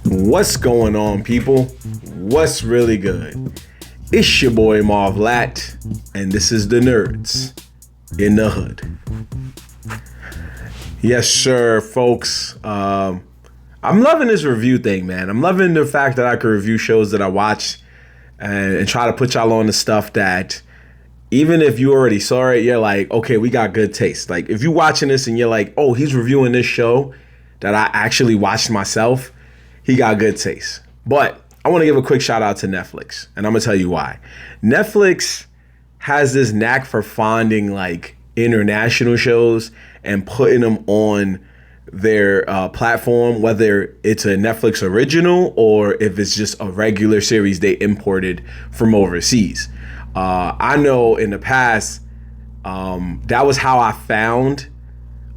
What's going on, people? What's really good? It's your boy Marv, and this is the Nerds in the Hood. Yes, sir, folks. I'm loving this review thing, man. I'm loving the fact that I can review shows that I watch and try to put y'all on the stuff that even if you already saw it, you're like, okay, we got good taste. Like, if you're watching this and you're like, oh, he's reviewing this show that I actually watched myself, he got good taste. But I want to give a quick shout out to Netflix, and I'm going to tell you why. Netflix has this knack for finding, like, international shows and putting them on their platform, whether it's a Netflix original or if it's just a regular series they imported from overseas. I know in the past, that was how I found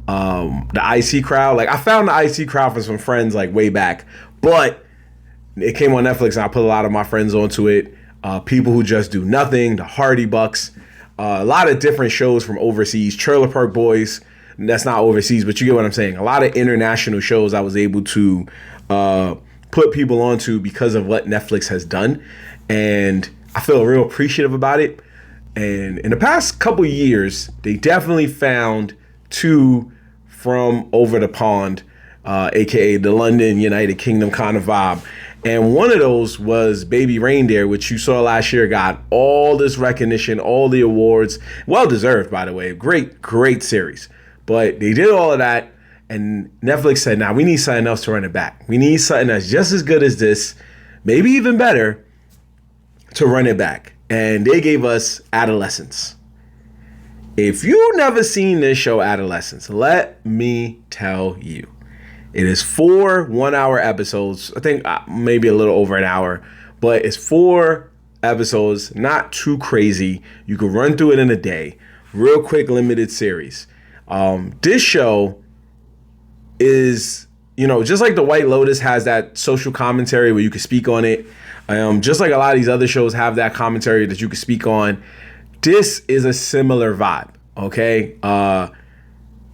the IC Crowd. Like, I found the IC Crowd from some friends like way back, but it came on Netflix and I put a lot of my friends onto it. People Who Just Do Nothing, the Hardy Bucks, a lot of different shows from overseas. Trailer Park Boys, that's not overseas, but you get what I'm saying. A lot of international shows I was able to put people onto because of what Netflix has done, and I feel real appreciative about it. And in the past couple years, they definitely found two from over the pond, aka the London, United Kingdom kind of vibe. And one of those was Baby Reindeer, which you saw last year, got all this recognition, all the awards. Well deserved, by the way. Great series. But they did all of that, and Netflix said, nah, we need something else to run it back. We need something that's just as good as this, maybe even better, to run it back. And they gave us Adolescence. If you've never seen this show, Adolescence, let me tell you. It is 4 one-hour episodes. I think maybe a little over an hour, but it's 4 episodes, not too crazy. You can run through it in a day. Real quick, limited series. This show is, just like The White Lotus has that social commentary where you can speak on it. Just like a lot of these other shows have that commentary that you can speak on. This is a similar vibe, okay?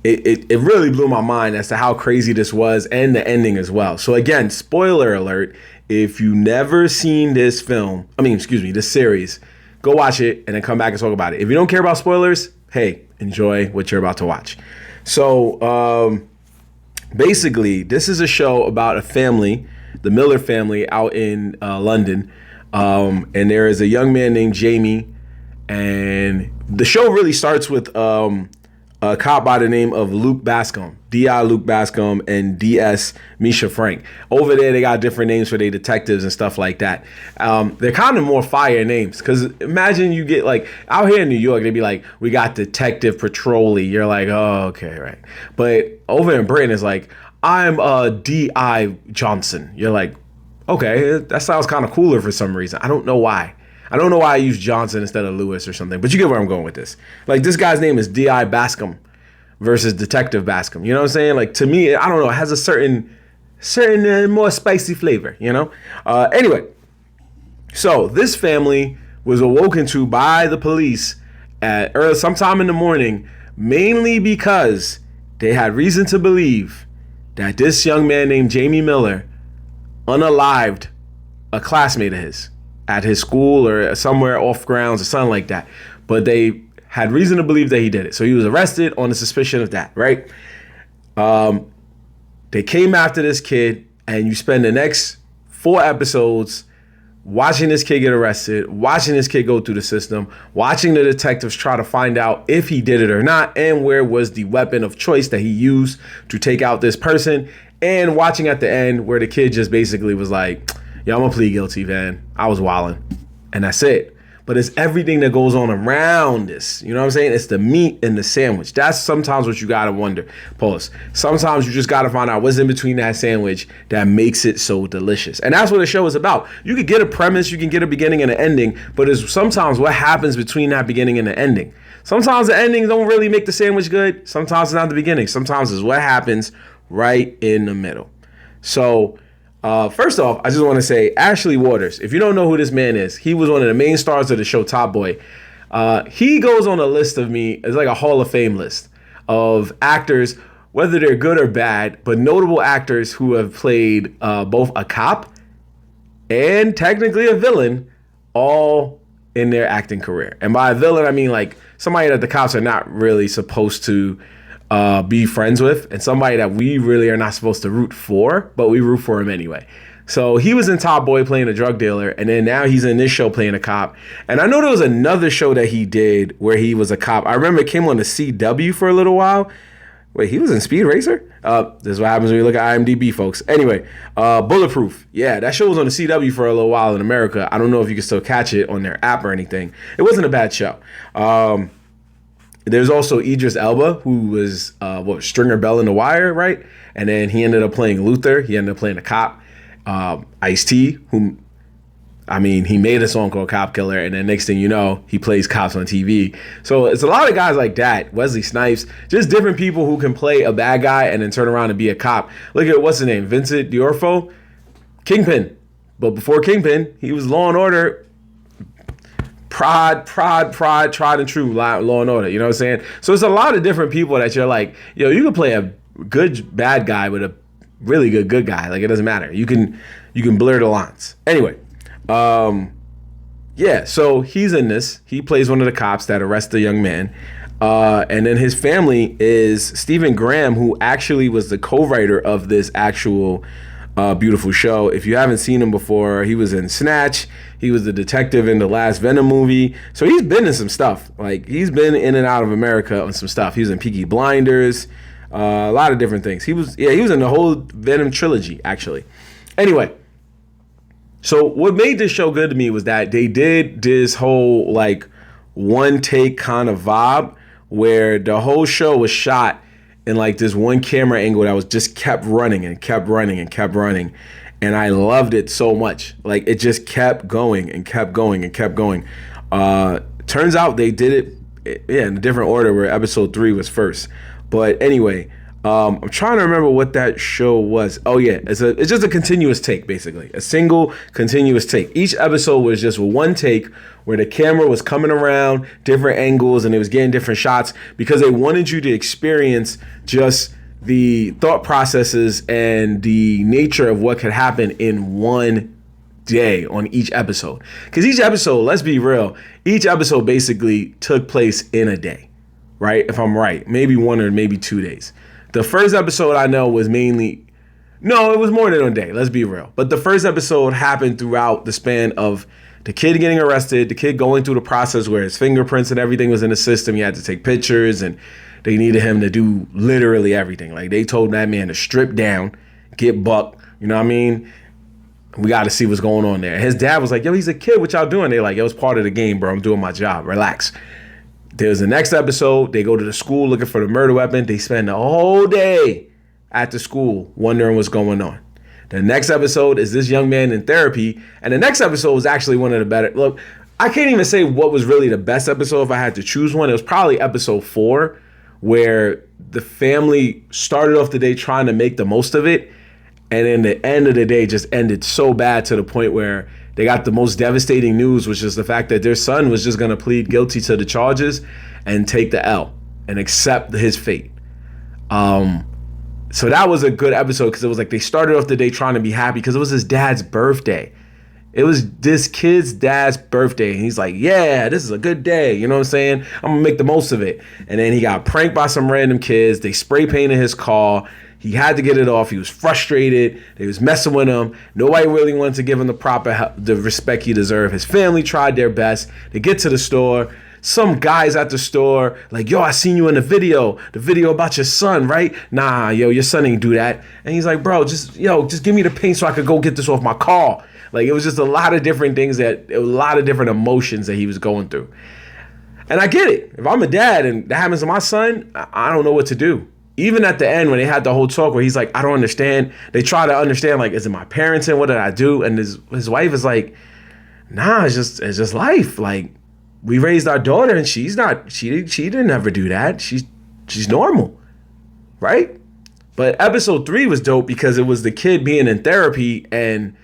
It really blew my mind as to how crazy this was and the ending as well. So again, spoiler alert, if you never seen this series, go watch it and then come back and talk about it. If you don't care about spoilers, hey, enjoy what you're about to watch. So basically, this is a show about a family, the Miller family out in London. And there is a young man named Jamie. And the show really starts with a cop by the name of Luke Bascom, D.I. Luke Bascom, and D.S. Misha Frank. Over there, they got different names for their detectives and stuff like that. They're kind of more fire names, because imagine you get, like, out here in New York, they'd be like, we got Detective Patrolly. You're like, oh, okay, right. But over in Britain, it's like, I'm D.I. Johnson. You're like, okay, that sounds kind of cooler for some reason. I don't know why. I use Johnson instead of Lewis or something, but you get where I'm going with this. Like, this guy's name is D.I. Bascom versus Detective Bascom. You know what I'm saying? Like, to me, I don't know, it has a certain more spicy flavor, Anyway, so this family was awoken to by the police at sometime in the morning, mainly because they had reason to believe that this young man named Jamie Miller unalived a classmate of his at his school or somewhere off grounds or something like that. But they had reason to believe that he did it. So he was arrested on the suspicion of that, right? They came after this kid, and you spend the next 4 episodes watching this kid get arrested, watching this kid go through the system, watching the detectives try to find out if he did it or not, and where was the weapon of choice that he used to take out this person, and watching at the end where the kid just basically was like, yo, I'm gonna plead guilty, man. I was wilding. And that's it. But it's everything that goes on around this. You know what I'm saying? It's the meat in the sandwich. That's sometimes what you gotta wonder. Pause. Sometimes you just gotta find out what's in between that sandwich that makes it so delicious. And that's what the show is about. You could get a premise, you can get a beginning and an ending, but it's sometimes what happens between that beginning and the ending. Sometimes the endings don't really make the sandwich good. Sometimes it's not the beginning. Sometimes it's what happens right in the middle. So, first off, I just want to say Ashley Waters. If you don't know who this man is, he was one of the main stars of the show Top Boy. He goes on a list of me, it's like a Hall of Fame list of actors whether they're good or bad, but notable actors who have played both a cop and technically a villain, all in their acting career. And by a villain, I mean like somebody that the cops are not really supposed to be friends with, and somebody that we really are not supposed to root for, but we root for him anyway. So he was in Top Boy playing a drug dealer, and then now he's in this show playing a cop. And I know there was another show that he did where he was a cop. I remember it came on the CW for a little while. Wait, he was in Speed Racer? This is what happens when you look at IMDb, folks. Anyway, Bulletproof. Yeah, that show was on the CW for a little while in America. I don't know if you can still catch it on their app or anything. It wasn't a bad show. There's also Idris Elba, who was Stringer Bell in The Wire, right? And then he ended up playing Luther. He ended up playing a cop. Ice-T, whom, I mean, he made a song called Cop Killer, and then next thing you know, he plays cops on TV. So it's a lot of guys like that. Wesley Snipes, just different people who can play a bad guy and then turn around and be a cop. Look at, what's his name? Vincent D'Onofrio? Kingpin. But before Kingpin, he was Law and Order. Tried and true Law and Order. You know what I'm saying? So it's a lot of different people that you're like, yo, you can play a good bad guy with a really good guy. Like, it doesn't matter. You can blur the lines. Anyway, yeah, so he's in this. He plays one of the cops that arrest the young man. And then his family is Stephen Graham, who actually was the co-writer of this actual beautiful show. If you haven't seen him before, he was in Snatch. He was the detective in the last Venom movie. So he's been in some stuff. Like, he's been in and out of America on some stuff. He was in Peaky Blinders. A lot of different things. He was in the whole Venom trilogy, actually. Anyway, so what made this show good to me was that they did this whole like one take kind of vibe where the whole show was shot in like this one camera angle that was just kept running and kept running and kept running. And I loved it so much. Like, it just kept going and kept going and kept going. Turns out they did it in a different order where episode 3 was first. But anyway, I'm trying to remember what that show was. Oh yeah, it's just a continuous take, basically. A single continuous take. Each episode was just one take where the camera was coming around different angles and it was getting different shots because they wanted you to experience just the thought processes and the nature of what could happen in one day on each episode. Because each episode, let's be real, each episode basically took place in a day. Right? If I'm right, maybe 1 or maybe 2 days. The first episode I know was it was more than a day. Let's be real. But the first episode happened throughout the span of the kid getting arrested, the kid going through the process where his fingerprints and everything was in the system. He had to take pictures and they needed him to do literally everything. Like, they told that man to strip down, get bucked. You know what I mean? We got to see what's going on there. His dad was like, yo, he's a kid. What y'all doing? They're like, yo, it's part of the game, bro. I'm doing my job. Relax. There's the next episode. They go to the school looking for the murder weapon. They spend the whole day at the school wondering what's going on. The next episode is this young man in therapy. And the next episode was actually one of the better. Look, I can't even say what was really the best episode if I had to choose one. It was probably episode 4, where the family started off the day trying to make the most of it. And then the end of the day just ended so bad to the point where they got the most devastating news, which is the fact that their son was just going to plead guilty to the charges and take the L and accept his fate. So that was a good episode because it was like they started off the day trying to be happy because it was his dad's birthday. It was this kid's dad's birthday. And he's like, yeah, this is a good day. You know what I'm saying? I'm going to make the most of it. And then he got pranked by some random kids. They spray painted his car. He had to get it off. He was frustrated. They was messing with him. Nobody really wanted to give him the respect he deserved. His family tried their best. They get to the store. Some guys at the store like, yo, I seen you in the video about your son, right? Nah, yo, your son ain't do that. And he's like, bro, just give me the paint so I could go get this off my car. Like, it was just a lot of different things a lot of different emotions that he was going through. And I get it. If I'm a dad and that happens to my son, I don't know what to do. Even at the end when they had the whole talk where he's like, I don't understand. They try to understand, like, is it my parenting? What did I do? And his wife is like, nah, it's just life. Like, we raised our daughter and she didn't ever do that. She's normal. Right? But episode 3 was dope because it was the kid being in therapy and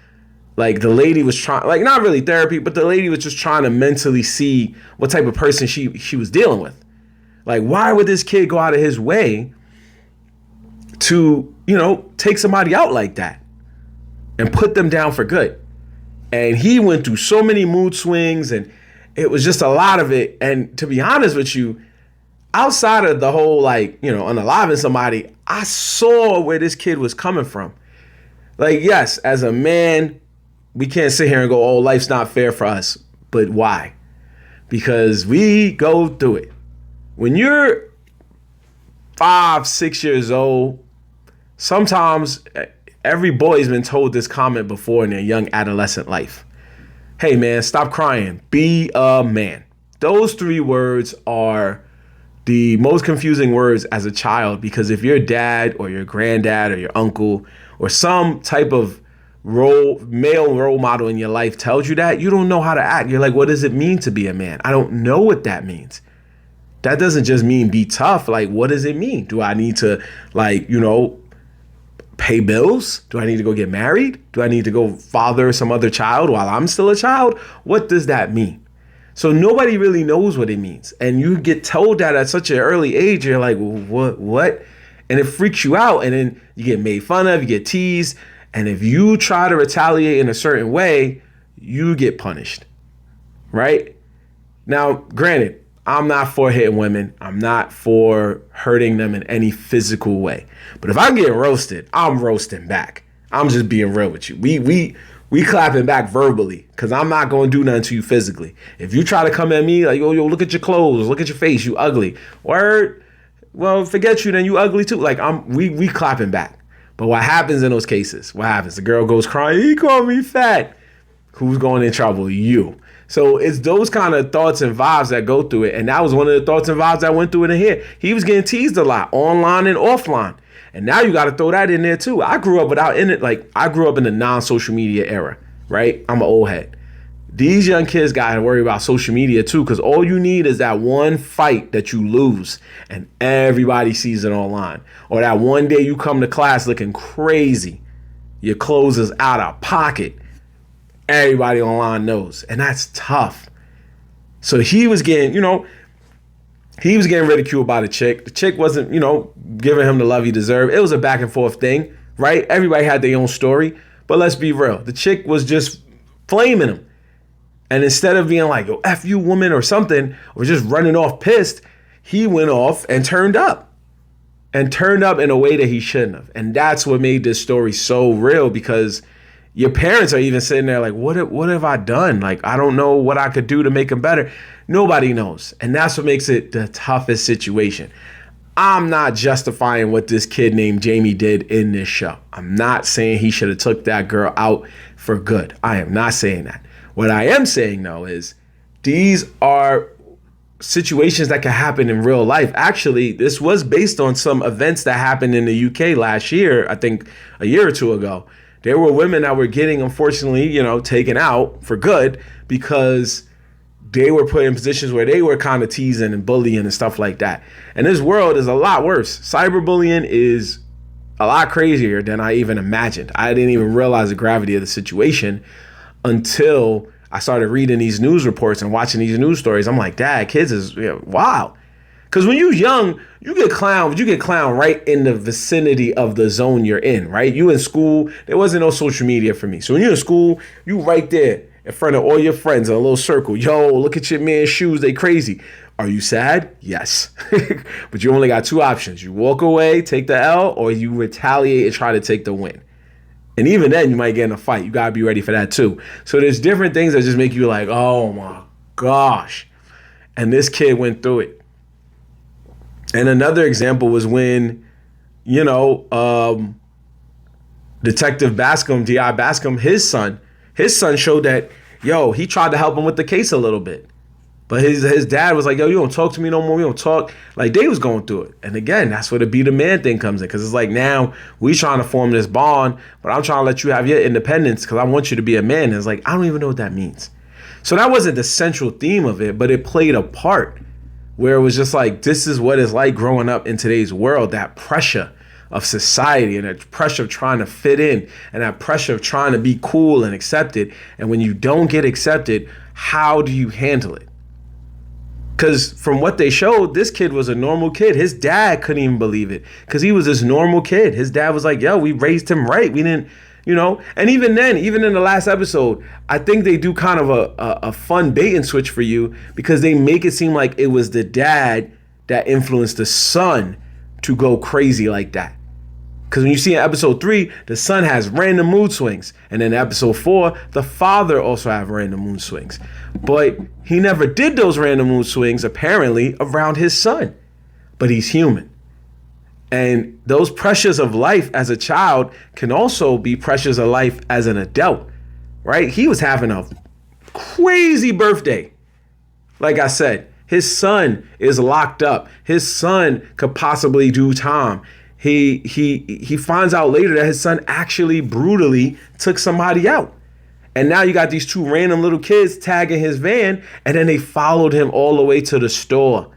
like the lady was trying, like, not really therapy, but the lady was just trying to mentally see what type of person she was dealing with. Like, why would this kid go out of his way to, take somebody out like that and put them down for good. And he went through so many mood swings, and it was just a lot of it. And to be honest with you, outside of the whole, unaliving somebody, I saw where this kid was coming from. Like, yes, as a man, we can't sit here and go, oh, life's not fair for us. But why? Because we go through it. When you're 5, 6 years old, sometimes every boy's been told this comment before in their young adolescent life. Hey, man, stop crying. Be a man. Those 3 words are the most confusing words as a child, because if your dad or your granddad or your uncle or some type of male role model in your life tells you that, you don't know how to act. You're like, what does it mean to be a man? I don't know what that means. That doesn't just mean be tough. Like, what does it mean? Do I need to, pay bills? Do I need to go get married? Do I need to go father some other child while I'm still a child? What does that mean? So nobody really knows what it means. And you get told that at such an early age, you're like, what? And it freaks you out. And then you get made fun of, you get teased. And if you try to retaliate in a certain way, you get punished, right? Now, granted, I'm not for hitting women. I'm not for hurting them in any physical way. But if I'm getting roasted, I'm roasting back. I'm just being real with you. We clapping back verbally, because I'm not going to do nothing to you physically. If you try to come at me like, yo, look at your clothes, look at your face, you ugly. Word, well, forget you, then you ugly too. Like, we clapping back. But what happens in those cases? What happens? The girl goes crying, he called me fat. Who's going in trouble? You. So it's those kind of thoughts and vibes that go through it. And that was one of the thoughts and vibes that went through it in here. He was getting teased a lot, online and offline. And now you got to throw that in there too. I grew up I grew up in the non-social media era, right? I'm an old head. These young kids got to worry about social media too, because all you need is that one fight that you lose and everybody sees it online. Or that one day you come to class looking crazy, your clothes is out of pocket. Everybody online knows. And that's tough. So he was getting ridiculed by the chick. The chick wasn't, giving him the love he deserved. It was a back and forth thing, right? Everybody had their own story. But let's be real. The chick was just flaming him. And instead of being like, yo, F you, woman, or something, or just running off pissed, he went off and turned up. And turned up in a way that he shouldn't have. And that's what made this story so real, because your parents are even sitting there like, what have I done? Like, I don't know what I could do to make him better. Nobody knows. And that's what makes it the toughest situation. I'm not justifying what this kid named Jamie did in this show. I'm not saying he should have took that girl out for good. I am not saying that. What I am saying, though, is these are situations that can happen in real life. Actually, this was based on some events that happened in the UK last year, I think a year or two ago. There were women that were getting, unfortunately, taken out for good because they were put in positions where they were kind of teasing and bullying and stuff like that. And this world is a lot worse. Cyberbullying is a lot crazier than I even imagined. I didn't even realize the gravity of the situation until I started reading these news reports and watching these news stories. I'm like, Dad, kids is wild. Because when you're young, you get clowned right in the vicinity of the zone you're in, right? You in school, there wasn't no social media for me. So when you're in school, you right there in front of all your friends in a little circle. Yo, look at your man's shoes, they crazy. Are you sad? Yes. But you only got 2 options. You walk away, take the L, or you retaliate and try to take the win. And even then, you might get in a fight. You got to be ready for that too. So there's different things that just make you like, oh my gosh. And this kid went through it. And another example was when, Detective Bascom, D.I. Bascom, his son showed that, he tried to help him with the case a little bit. But his dad was like, yo, you don't talk to me no more. We don't talk. Like, they was going through it. And again, that's where the be the man thing comes in. Because it's like, now we trying to form this bond, but I'm trying to let you have your independence because I want you to be a man. And it's like, I don't even know what that means. So that wasn't the central theme of it, but it played a part where it was just like, this is what it's like growing up in today's world, that pressure of society and that pressure of trying to fit in and that pressure of trying to be cool and accepted. And when you don't get accepted, how do you handle it? Because from what they showed, this kid was a normal kid. His dad couldn't even believe it because he was this normal kid. His dad was like, yo, we raised him right. We didn't, And even then, even in the last episode, I think they do kind of a fun bait and switch for you because they make it seem like it was the dad that influenced the son to go crazy like that. Because when you see in episode 3, the son has random mood swings. And then in episode 4, the father also have random mood swings. But he never did those random mood swings, apparently, around his son. But he's human. And those pressures of life as a child can also be pressures of life as an adult, right? He was having a crazy birthday. Like I said, his son is locked up. His son could possibly do time. He finds out later that his son actually brutally took somebody out. And now you got these 2 random little kids tagging his van, and then they followed him all the way to the store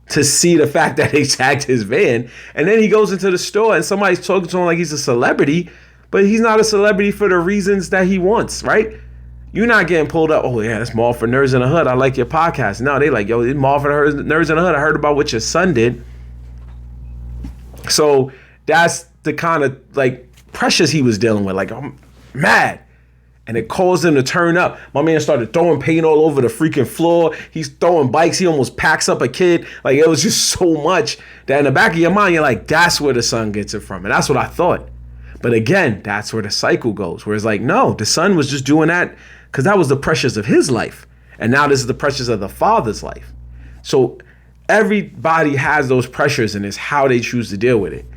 to see the fact that they tagged his van. And then he goes into the store and somebody's talking to him like he's a celebrity, but he's not a celebrity for the reasons that he wants, right? You're not getting pulled up. Oh yeah, that's Marv for Nerds in the Hood. I like your podcast. No, they like, yo, it's Marv for Nerds in the Hood. I heard about what your son did. So that's the kind of like pressures he was dealing with. Like, I'm mad. And it caused him to turn up. My man started throwing paint all over the freaking floor. He's throwing bikes. He almost packs up a kid. Like, it was just so much that in the back of your mind, you're like, that's where the son gets it from. And that's what I thought. But again, that's where the cycle goes. Where it's like, no, the son was just doing that because that was the pressures of his life. And now this is the pressures of the father's life. So everybody has those pressures and it's how they choose to deal with it.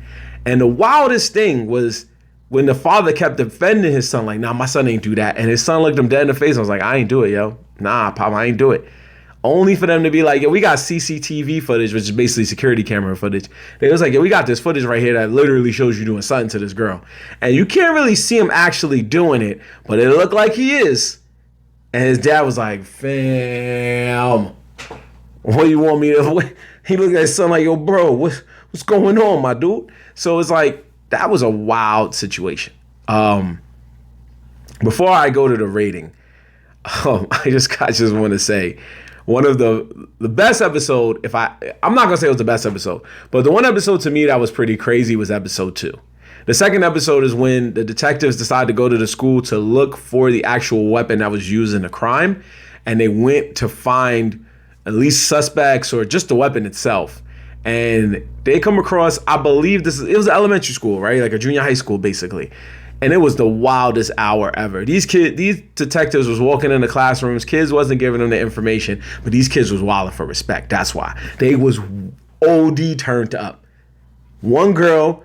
And the wildest thing was when the father kept defending his son, like, nah, my son ain't do that. And his son looked him dead in the face. I was like, I ain't do it, yo. Nah, Pop, I ain't do it. Only for them to be like, yo, we got CCTV footage, which is basically security camera footage. They was like, yo, we got this footage right here that literally shows you doing something to this girl. And you can't really see him actually doing it, but it looked like he is. And his dad was like, fam, what do you want me to... He looked at his son like, yo, bro, what's going on, my dude? So it's like, that was a wild situation. Before I go to the rating, I just want to say, one of the best episode, I'm not going to say it was the best episode, but the one episode to me that was pretty crazy was episode 2. The second episode is when the detectives decided to go to the school to look for the actual weapon that was used in the crime. And they went to find at least suspects or just the weapon itself. And they come across, I believe it was an elementary school, right? Like a junior high school, basically. And it was the wildest hour ever. These detectives was walking in the classrooms. Kids wasn't giving them the information, but these kids was wilding for respect. That's why. They was OD turned up. One girl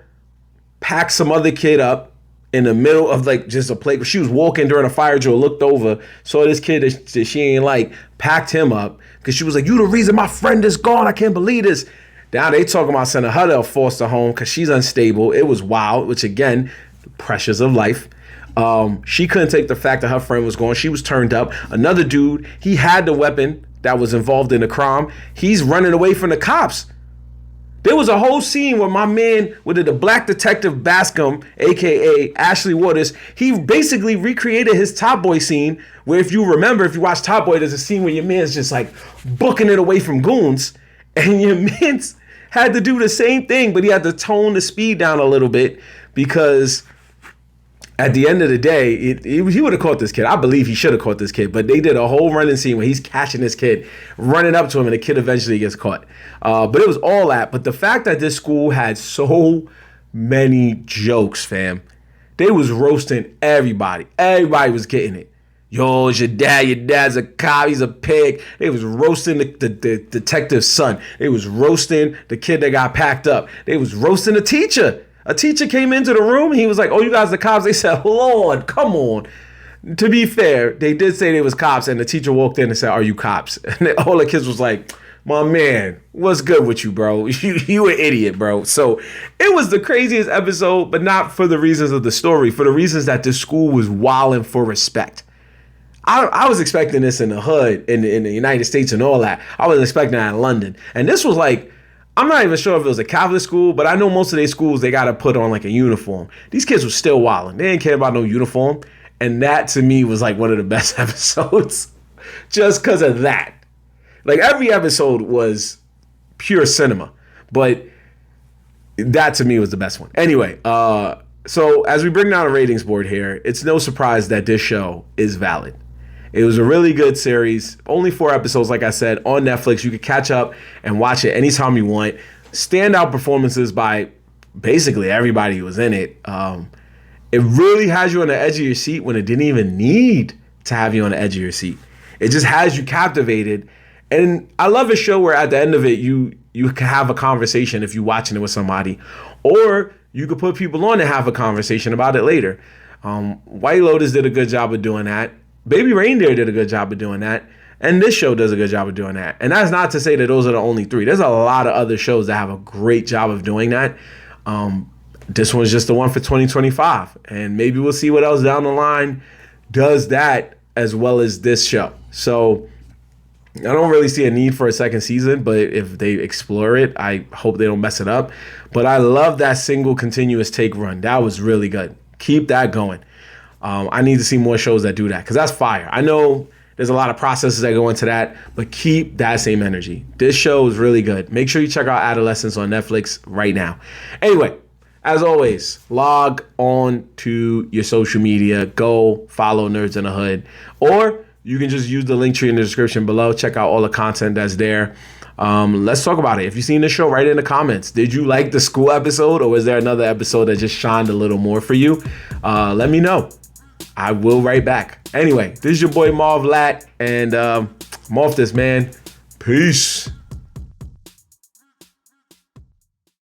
packed some other kid up in the middle of like just a place. She was walking during a fire drill, looked over, saw this kid that she ain't like, packed him up because she was like, you the reason my friend is gone. I can't believe this. Now they talking about sending her to a foster home because she's unstable. It was wild, which again, the pressures of life. She couldn't take the fact that her friend was gone. She was turned up. Another dude, he had the weapon that was involved in the crime. He's running away from the cops. There was a whole scene where my man, with the black detective Bascom, aka Ashley Waters, he basically recreated his Top Boy scene where if you watch Top Boy, there's a scene where your man's just like booking it away from goons. And your man's had to do the same thing, but he had to tone the speed down a little bit because at the end of the day, he would have caught this kid. I believe he should have caught this kid, but they did a whole running scene where he's catching this kid, running up to him, and the kid eventually gets caught. But it was all that. But the fact that this school had so many jokes, fam, they was roasting everybody. Everybody was getting it. Yo, it's your dad. Your dad's a cop. He's a pig. They was roasting the detective's son. They was roasting the kid that got packed up. They was roasting the teacher. A teacher came into the room. He was like, oh, you guys are cops. They said, Lord, come on. To be fair, they did say they was cops, and the teacher walked in and said, are you cops? And all the kids was like, my man, what's good with you, bro? You an idiot, bro. So it was the craziest episode, but not for the reasons of the story, for the reasons that this school was wilding for respect. I was expecting this in the hood, in the United States and all that. I was expecting that in London. And this was like, I'm not even sure if it was a Catholic school, but I know most of their schools, they got to put on like a uniform. These kids were still wilding. They didn't care about no uniform. And that to me was like one of the best episodes just because of that. Like every episode was pure cinema, but that to me was the best one. Anyway, so as we bring down a ratings board here, it's no surprise that this show is valid. It was a really good series. Only 4 episodes, like I said, on Netflix. You could catch up and watch it anytime you want. Standout performances by basically everybody who was in it. It really has you on the edge of your seat when it didn't even need to have you on the edge of your seat. It just has you captivated. And I love a show where at the end of it, you can have a conversation if you're watching it with somebody. Or you could put people on and have a conversation about it later. White Lotus did a good job of doing that. Baby Reindeer did a good job of doing that. And this show does a good job of doing that. And that's not to say that those are the only 3. There's a lot of other shows that have a great job of doing that. This one's just the one for 2025. And maybe we'll see what else down the line does that as well as this show. So I don't really see a need for a second season, but if they explore it, I hope they don't mess it up. But I love that single continuous take run. That was really good. Keep that going. I need to see more shows that do that because that's fire. I know there's a lot of processes that go into that, but keep that same energy. This show is really good. Make sure you check out Adolescence on Netflix right now. Anyway, as always, log on to your social media. Go follow Nerds in the Hood. Or you can just use the link tree in the description below. Check out all the content that's there. Let's talk about it. If you've seen the show, write in the comments. Did you like the school episode, or was there another episode that just shined a little more for you? Let me know. I will write back. Anyway, this is your boy Marv Lat, and I'm off this, man. Peace.